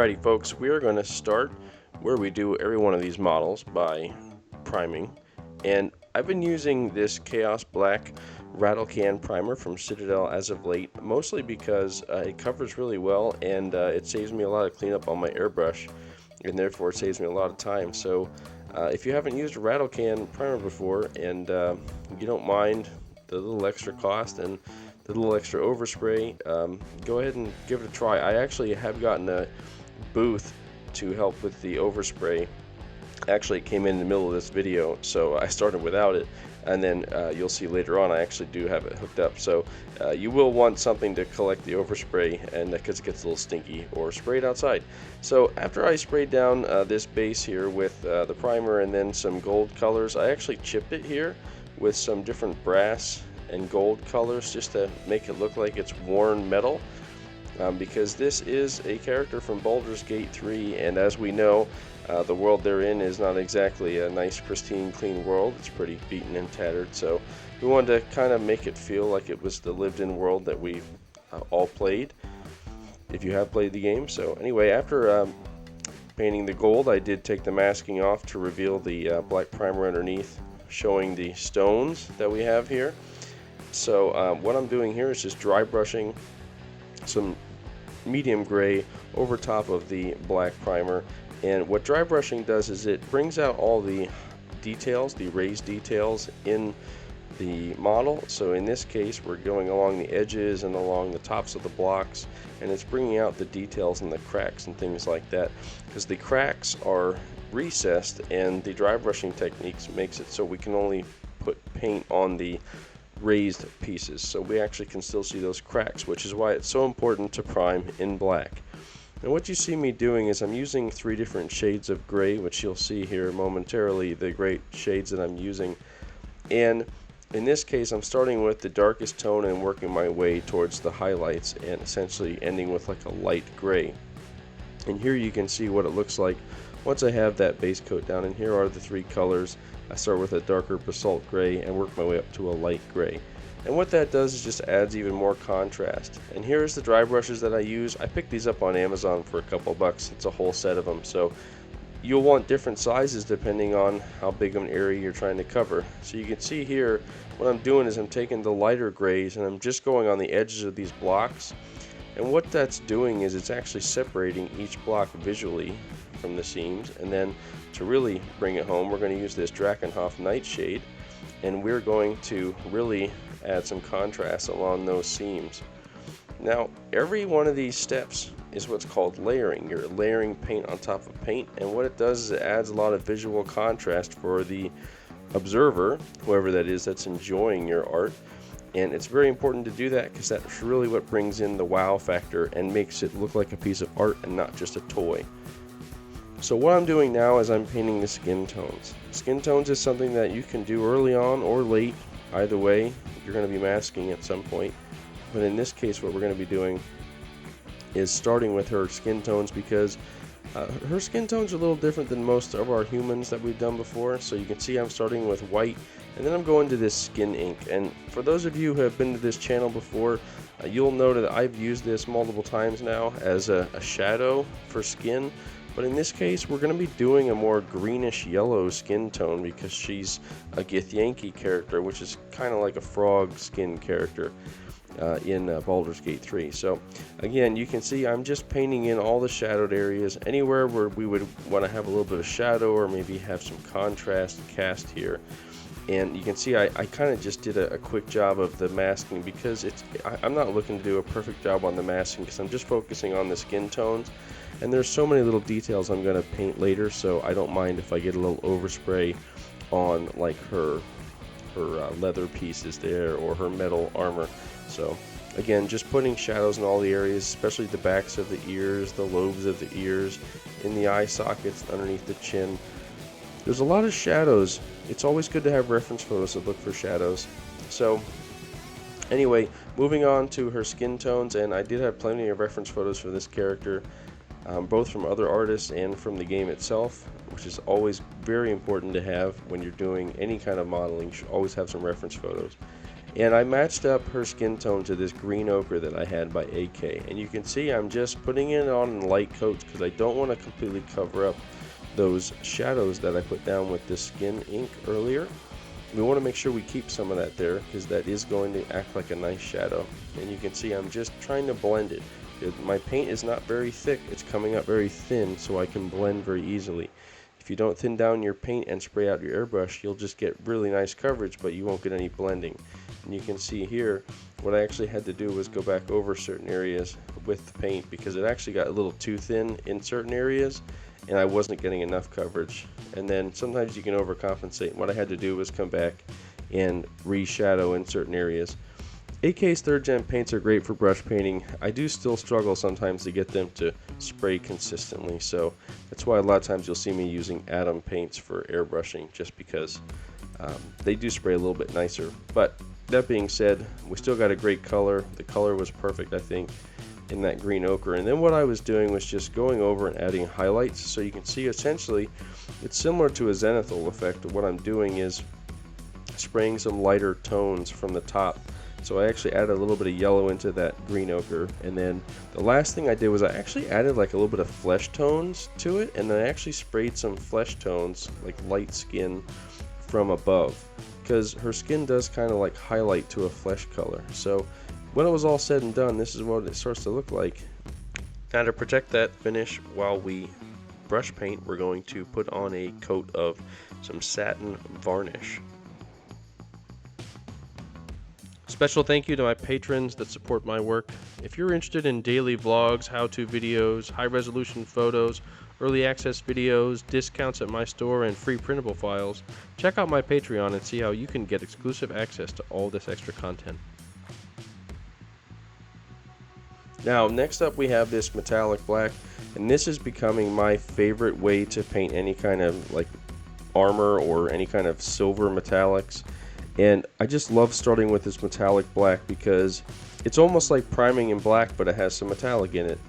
Alrighty folks, we are going to start where we do every one of these models by priming, and I've been using this Chaos Black rattle can primer from Citadel as of late, mostly because it covers really well and it saves me a lot of cleanup on my airbrush, and therefore it saves me a lot of time. So if you haven't used a rattle can primer before and you don't mind the little extra cost and the little extra overspray, go ahead and give it a try. I actually have gotten a booth to help with the overspray. Actually, it came in the middle of this video, so I started without it, and then you'll see later on I actually do have it hooked up. So you will want something to collect the overspray, and because it gets a little stinky, or spray it outside. So after I sprayed down this base here with the primer and then some gold colors, I actually chipped it here with some different brass and gold colors just to make it look like it's worn metal, because this is a character from Baldur's Gate 3, and as we know, the world they're in is not exactly a nice, pristine, clean world. It's pretty beaten and tattered, so we wanted to kind of make it feel like it was the lived-in world that we've all played, if you have played the game. So anyway, after painting the gold, I did take the masking off to reveal the black primer underneath, showing the stones that we have here. So what I'm doing here is just dry brushing some medium gray over top of the black primer, and what dry brushing does is it brings out all the details, the raised details in the model. So in this case we're going along the edges and along the tops of the blocks, and it's bringing out the details and the cracks and things like that, because the cracks are recessed and the dry brushing techniques makes it so we can only put paint on the raised pieces, so we actually can still see those cracks, which is why it's so important to prime in black. And what you see me doing is I'm using 3 different shades of gray, which you'll see here momentarily, the gray shades that I'm using. And in this case I'm starting with the darkest tone and working my way towards the highlights, and essentially ending with like a light gray. And here you can see what it looks like once I have that base coat down, and here are the 3 colors. I start with a darker basalt gray and work my way up to a light gray. And what that does is just adds even more contrast. And here's the dry brushes that I use. I picked these up on Amazon for a couple bucks. It's a whole set of them. So you'll want different sizes depending on how big of an area you're trying to cover. So you can see here what I'm doing is I'm taking the lighter grays and I'm just going on the edges of these blocks. And what that's doing is it's actually separating each block visually from the seams. And then to really bring it home, we're going to use this Drakenhof Nightshade, and we're going to really add some contrast along those seams. Now, every one of these steps is what's called layering. You're layering paint on top of paint, and what it does is it adds a lot of visual contrast for the observer, whoever that is that's enjoying your art. And it's very important to do that because that's really what brings in the wow factor and makes it look like a piece of art and not just a toy. So what I'm doing now is I'm painting the skin tones. Skin tones is something that you can do early on or late. Either way, you're going to be masking at some point. But in this case, what we're going to be doing is starting with her skin tones, because her skin tones are a little different than most of our humans that we've done before. So you can see I'm starting with white, and then I'm going to this skin ink. And for those of you who have been to this channel before, you'll know that I've used this multiple times now as a shadow for skin. But in this case, we're going to be doing a more greenish yellow skin tone because she's a Githyanki character, which is kind of like a frog skin character in Baldur's Gate 3. So again, you can see I'm just painting in all the shadowed areas. Anywhere where we would want to have a little bit of shadow or maybe have some contrast cast here. And you can see I kind of just did a quick job of the masking, because I'm not looking to do a perfect job on the masking because I'm just focusing on the skin tones. And there's so many little details I'm going to paint later, so I don't mind if I get a little overspray on like her leather pieces there or her metal armor. So again, just putting shadows in all the areas, especially the backs of the ears, the lobes of the ears, in the eye sockets, underneath the chin. There's a lot of shadows. It's always good to have reference photos to look for shadows. So anyway, moving on to her skin tones, and I did have plenty of reference photos for this character, both from other artists and from the game itself, which is always very important to have when you're doing any kind of modeling. You should always have some reference photos. And I matched up her skin tone to this green ochre that I had by AK. And you can see I'm just putting it on in light coats because I don't want to completely cover up those shadows that I put down with the skin ink earlier. We want to make sure we keep some of that there because that is going to act like a nice shadow. And you can see I'm just trying to blend it. My paint is not very thick, it's coming up very thin so I can blend very easily. If you don't thin down your paint and spray out your airbrush, you'll just get really nice coverage, but you won't get any blending. And you can see here, what I actually had to do was go back over certain areas with the paint because it actually got a little too thin in certain areas and I wasn't getting enough coverage. And then sometimes you can overcompensate. What I had to do was come back and reshadow in certain areas. AK's 3rd gen paints are great for brush painting. I do still struggle sometimes to get them to spray consistently, so that's why a lot of times you'll see me using Atom paints for airbrushing, just because they do spray a little bit nicer. But that being said, we still got a great color. The color was perfect, I think, in that green ochre. And then what I was doing was just going over and adding highlights, so you can see essentially it's similar to a zenithal effect. What I'm doing is spraying some lighter tones from the top. So I actually added a little bit of yellow into that green ochre, and then the last thing I did was I actually added like a little bit of flesh tones to it, and then I actually sprayed some flesh tones, like light skin, from above, because her skin does kind of like highlight to a flesh color. So when it was all said and done, this is what it starts to look like. Now, to protect that finish while we brush paint, we're going to put on a coat of some satin varnish. Special thank you to my patrons that support my work. If you're interested in daily vlogs, how-to videos, high-resolution photos, early access videos, discounts at my store, and free printable files, check out my Patreon and see how you can get exclusive access to all this extra content. Now, next up we have this metallic black, and this is becoming my favorite way to paint any kind of like armor or any kind of silver metallics. And I just love starting with this metallic black because it's almost like priming in black, but it has some metallic in it,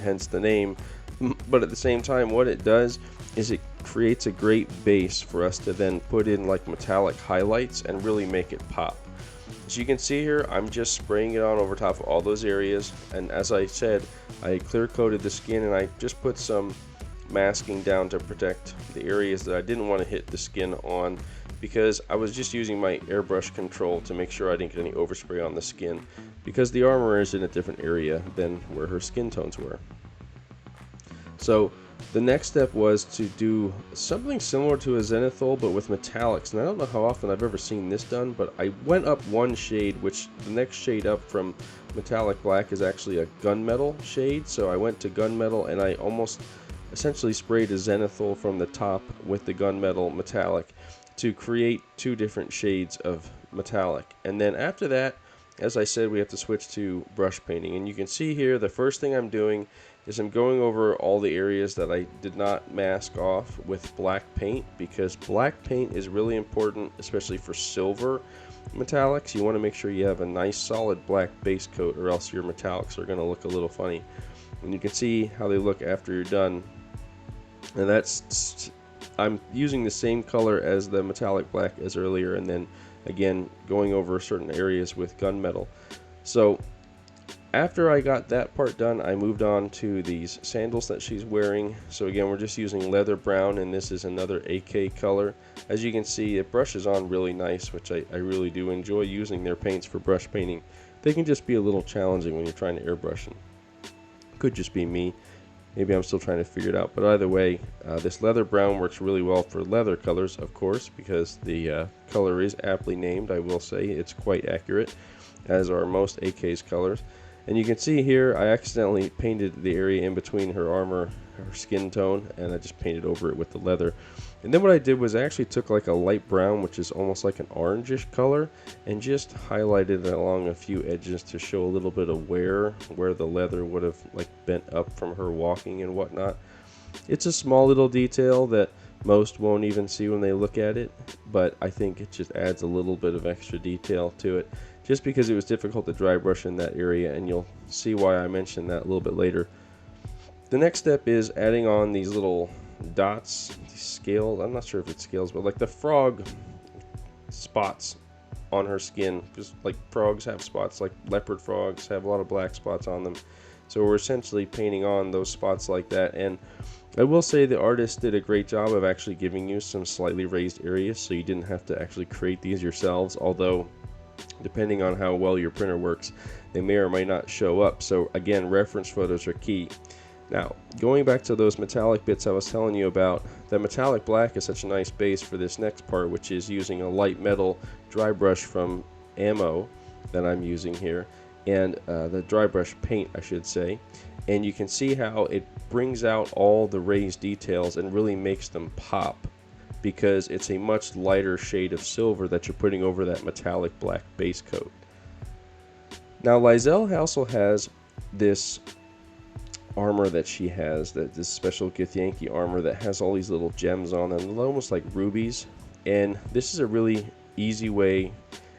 hence the name. But at the same time, what it does is it creates a great base for us to then put in like metallic highlights and really make it pop. As you can see here, I'm just spraying it on over top of all those areas, and as I said, I clear coated the skin and I just put some masking down to protect the areas that I didn't want to hit the skin on, because I was just using my airbrush control to make sure I didn't get any overspray on the skin, because the armor is in a different area than where her skin tones were. So the next step was to do something similar to a zenithal but with metallics, and I don't know how often I've ever seen this done, but I went up one shade, which the next shade up from metallic black is actually a gunmetal shade. So I went to gunmetal and I almost essentially sprayed a zenithal from the top with the gunmetal metallic to create two different shades of metallic. And then after that, as I said, we have to switch to brush painting. And you can see here, the first thing I'm doing is I'm going over all the areas that I did not mask off with black paint, because black paint is really important, especially for silver metallics. You want to make sure you have a nice solid black base coat, or else your metallics are going to look a little funny. And you can see how they look after you're done. And that's, I'm using the same color as the metallic black as earlier, and then again going over certain areas with gunmetal. So after I got that part done, I moved on to these sandals that she's wearing. So again, we're just using leather brown, and this is another AK color. As you can see, it brushes on really nice, which I really do enjoy using their paints for brush painting. They can just be a little challenging when you're trying to airbrush them. Could just be me. Maybe I'm still trying to figure it out, but either way, this leather brown works really well for leather colors, of course, because the color is aptly named. I will say it's quite accurate, as are most AK's colors. And you can see here, I accidentally painted the area in between her armor, her skin tone, and I just painted over it with the leather. And then what I did was I actually took like a light brown, which is almost like an orangish color, and just highlighted it along a few edges to show a little bit of where the leather would have like bent up from her walking and whatnot. It's a small little detail that most won't even see when they look at it, but I think it just adds a little bit of extra detail to it, just because it was difficult to dry brush in that area, and you'll see why I mentioned that a little bit later. The next step is adding on these little dots, these scales. I'm not sure if it's scales, but like the frog spots on her skin, just like frogs have spots, like leopard frogs have a lot of black spots on them. So we're essentially painting on those spots like that. And I will say the artist did a great job of actually giving you some slightly raised areas, so you didn't have to actually create these yourselves, although depending on how well your printer works, they may or may not show up. So again, reference photos are key. Now, going back to those metallic bits I was telling you about, the metallic black is such a nice base for this next part, which is using a light metal dry brush from Ammo that I'm using here, and the dry brush paint, I should say. And you can see how it brings out all the raised details and really makes them pop, because it's a much lighter shade of silver that you're putting over that metallic black base coat. Now, Lae'zel also has this armor that she has, this special Githyanki armor that has all these little gems on them, almost like rubies. And this is a really easy way,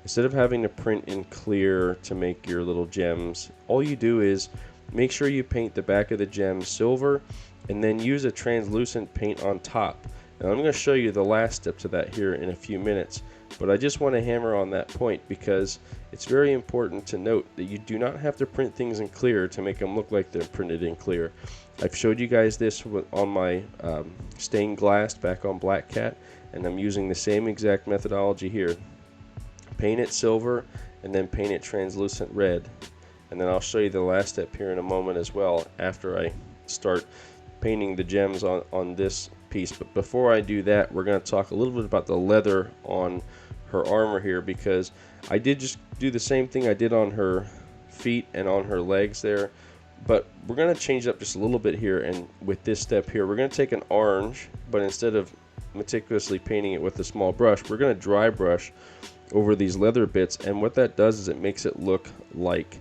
instead of having to print in clear to make your little gems, all you do is make sure you paint the back of the gem silver and then use a translucent paint on top. Now I'm going to show you the last step to that here in a few minutes, but I just want to hammer on that point because it's very important to note that you do not have to print things in clear to make them look like they're printed in clear. I've showed you guys this on my stained glass back on Black Cat, and I'm using the same exact methodology here. Paint it silver and then paint it translucent red, and then I'll show you the last step here in a moment as well after I start painting the gems on this piece. But before I do that, we're going to talk a little bit about the leather on her armor here, because I did just do the same thing I did on her feet and on her legs there, but we're going to change up just a little bit here. And with this step here, we're going to take an orange, but instead of meticulously painting it with a small brush, we're going to dry brush over these leather bits, and what that does is it makes it look like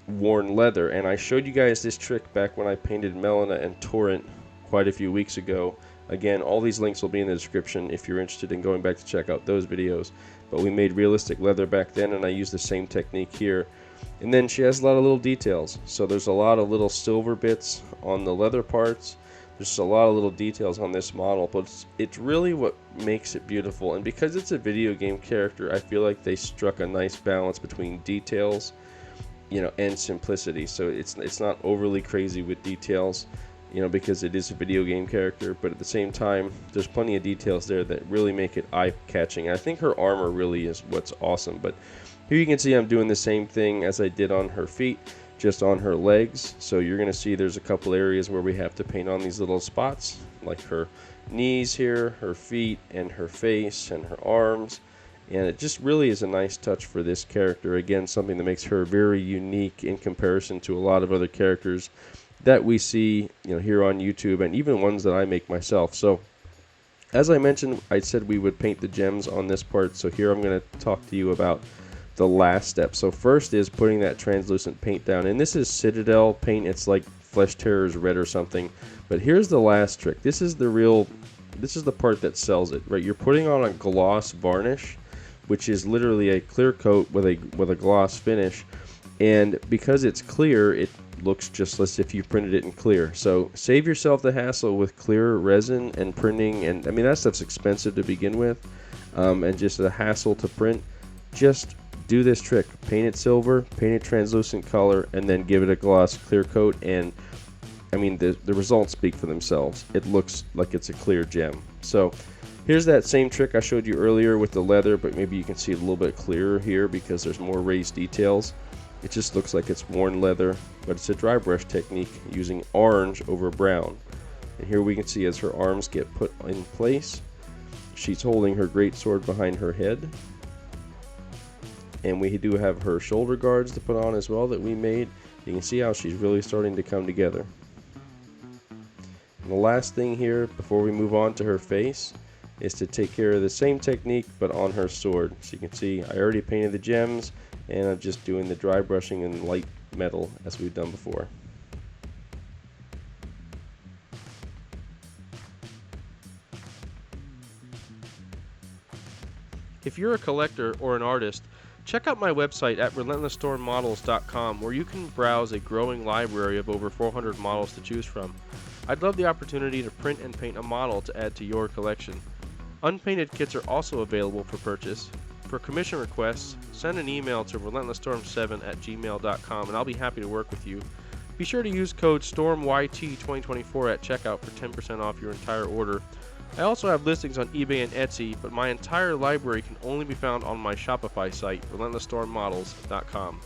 worn leather. And I showed you guys this trick back when I painted Melina and Torrent quite a few weeks ago. Again, all these links will be in the description if you're interested in going back to check out those videos. But we made realistic leather back then, and I used the same technique here. And then she has a lot of little details. So there's a lot of little silver bits on the leather parts. There's a lot of little details on this model, but it's really what makes it beautiful. And because it's a video game character, I feel like they struck a nice balance between details, you know, and simplicity. So it's not overly crazy with details, you know, because it is a video game character, but at the same time, there's plenty of details there that really make it eye-catching. I think her armor really is what's awesome. But here you can see I'm doing the same thing as I did on her feet, just on her legs. So you're going to see there's a couple areas where we have to paint on these little spots, like her knees here, her feet, and her face, and her arms. And it just really is a nice touch for this character. Again, something that makes her very unique in comparison to a lot of other characters that we see, you know, here on YouTube, and even ones that I make myself. So as I mentioned, I said we would paint the gems on this part. So here I'm going to talk to you about the last step. So first is putting that translucent paint down, and this is Citadel paint. It's like Flesh Terror's red or something. But here's the last trick. This is the part that sells it, right? You're putting on a gloss varnish, which is literally a clear coat with a gloss finish, and because it's clear, it looks just as if you printed it in clear. So save yourself the hassle with clear resin and printing, and I mean that stuff's expensive to begin with, and just a hassle to print. Just do this trick: paint it silver, paint it translucent color, and then give it a gloss clear coat, and I mean the results speak for themselves. It looks like it's a clear gem. So here's that same trick I showed you earlier with the leather, but maybe you can see it a little bit clearer here because there's more raised details. It just looks like it's worn leather, but it's a dry brush technique using orange over brown. And here we can see as her arms get put in place, she's holding her great sword behind her head. And we do have her shoulder guards to put on as well that we made. You can see how she's really starting to come together. And the last thing here before we move on to her face is to take care of the same technique but on her sword. So you can see I already painted the gems, and I'm just doing the dry brushing in light metal as we've done before. If you're a collector or an artist, check out my website at relentlessstormmodels.com, where you can browse a growing library of over 400 models to choose from. I'd love the opportunity to print and paint a model to add to your collection. Unpainted kits are also available for purchase. For commission requests, send an email to relentlessstorm7@gmail.com and I'll be happy to work with you. Be sure to use code STORMYT2024 at checkout for 10% off your entire order. I also have listings on eBay and Etsy, but my entire library can only be found on my Shopify site, relentlessstormmodels.com.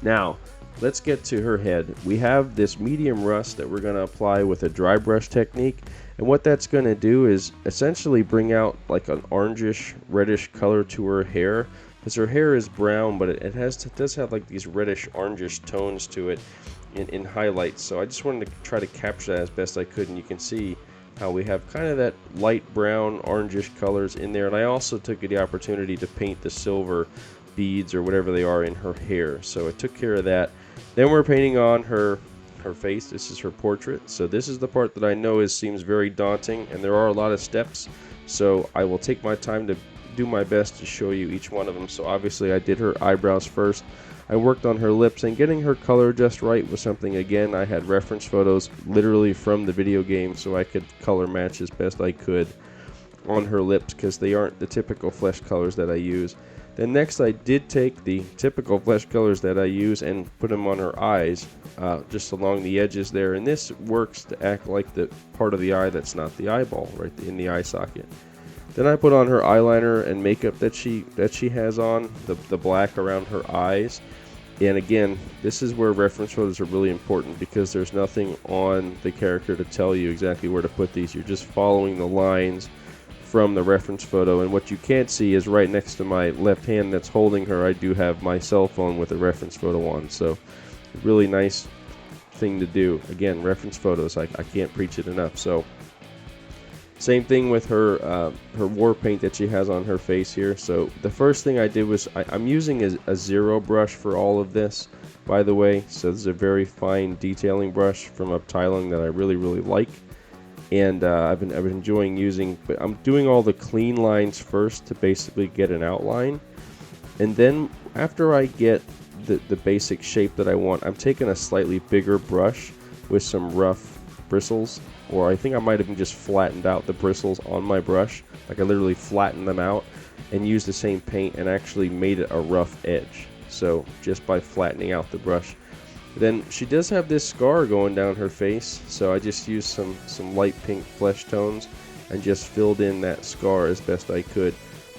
Now, let's get to her head. We have this medium rust that we're going to apply with a dry brush technique, and what that's going to do is essentially bring out like an orangish, reddish color to her hair, because her hair is brown, but it does have like these reddish, orangish tones to it in highlights. So I just wanted to try to capture that as best I could, and you can see how we have kind of that light brown, orangish colors in there. And I also took the opportunity to paint the silver beads or whatever they are in her hair, so I took care of that. Then we're painting on her face. This is her portrait, so this is the part that I know seems very daunting, and there are a lot of steps, so I will take my time to do my best to show you each one of them. So obviously I did her eyebrows first. I worked on her lips, and getting her color just right was something, again, I had reference photos literally from the video game so I could color match as best I could on her lips, because they aren't the typical flesh colors that I use. Then next I did take the typical flesh colors that I use and put them on her eyes, just along the edges there, and this works to act like the part of the eye that's not the eyeball, right in the eye socket. Then I put on her eyeliner and makeup that she has on, the black around her eyes. And again, this is where reference photos are really important, because there's nothing on the character to tell you exactly where to put these. You're just following the lines from the reference photo, and what you can't see is right next to my left hand that's holding her, I do have my cell phone with a reference photo on. So really nice thing to do. Again, reference photos, I can't preach it enough. So same thing with her war paint that she has on her face here. So the first thing I did was I'm using a zero brush for all of this, by the way. So this is a very fine detailing brush from Uptyling that I really like. And I've been enjoying using, but I'm doing all the clean lines first to basically get an outline, and then after I get the basic shape that I want, I'm taking a slightly bigger brush with some rough bristles, or I think I might have just flattened out the bristles on my brush, like I literally flattened them out and used the same paint and actually made it a rough edge, so just by flattening out the brush. Then she does have this scar going down her face, so I just used some light pink flesh tones and just filled in that scar as best I could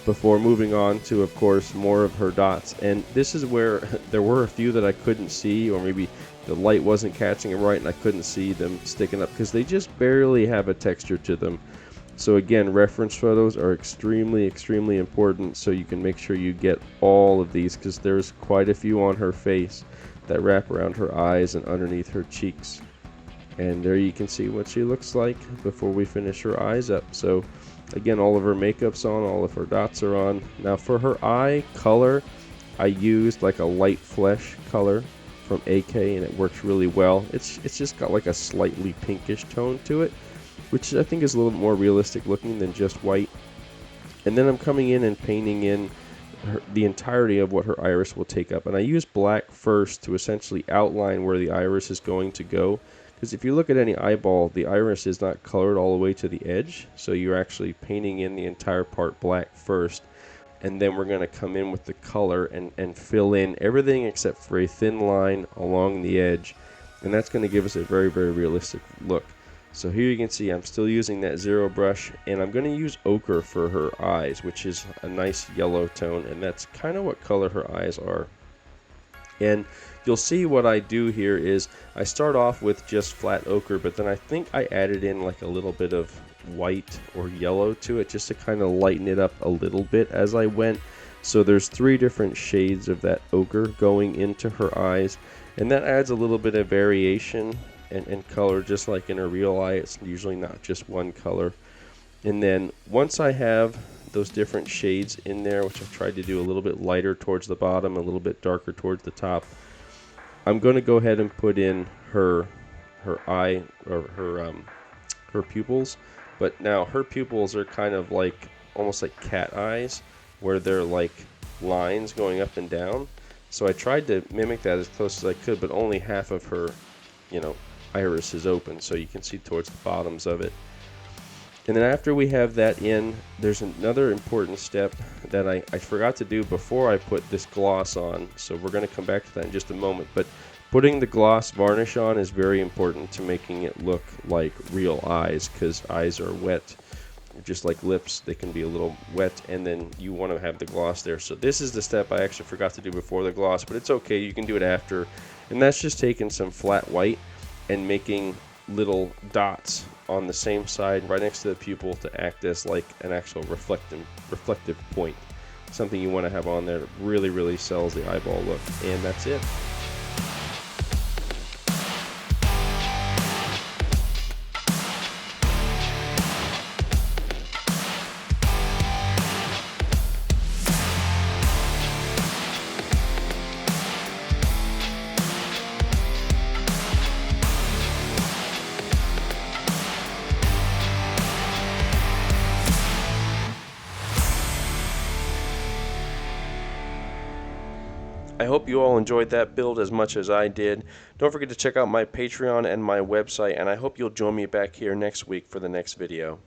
before moving on to, of course, more of her dots. And this is where there were a few that I couldn't see, or maybe the light wasn't catching them right and I couldn't see them sticking up because they just barely have a texture to them. So again, reference photos are extremely important, so you can make sure you get all of these, because there's quite a few on her face that wrap around her eyes and underneath her cheeks. And there you can see what she looks like before we finish her eyes up. So again, all of her makeup's on, all of her dots are on. Now for her eye color, I used like a light flesh color from AK, and it works really well. It's just got like a slightly pinkish tone to it, which I think is a little more realistic looking than just white. And then I'm coming in and painting in the entirety of what her iris will take up, and I use black first to essentially outline where the iris is going to go, because if you look at any eyeball, the iris is not colored all the way to the edge, so you're actually painting in the entire part black first, and then we're going to come in with the color and fill in everything except for a thin line along the edge, and that's going to give us a very realistic look. So here you can see I'm still using that zero brush, and I'm going to use ochre for her eyes, which is a nice yellow tone, and that's kind of what color her eyes are. And you'll see what I do here is I start off with just flat ochre, but then I think I added in like a little bit of white or yellow to it just to kind of lighten it up a little bit as I went. So there's 3 different shades of that ochre going into her eyes, and that adds a little bit of variation and color, just like in a real eye. It's usually not just one color. And then once I have those different shades in there, which I've tried to do a little bit lighter towards the bottom, a little bit darker towards the top, I'm going to go ahead and put in her eye, or her pupils. But now her pupils are kind of like almost like cat eyes, where they're like lines going up and down. So I tried to mimic that as close as I could, but only half of her, iris is open, so you can see towards the bottoms of it. And then after we have that in, there's another important step that I forgot to do before I put this gloss on. So we're going to come back to that in just a moment. But putting the gloss varnish on is very important to making it look like real eyes, because eyes are wet. Just like lips, they can be a little wet, and then you want to have the gloss there. So this is the step I actually forgot to do before the gloss, but it's okay, you can do it after. And that's just taking some flat white and making little dots on the same side right next to the pupil to act as like an actual reflective point. Something you want to have on there that really sells the eyeball look. And that's it. I hope you all enjoyed that build as much as I did. Don't forget to check out my Patreon and my website, and I hope you'll join me back here next week for the next video.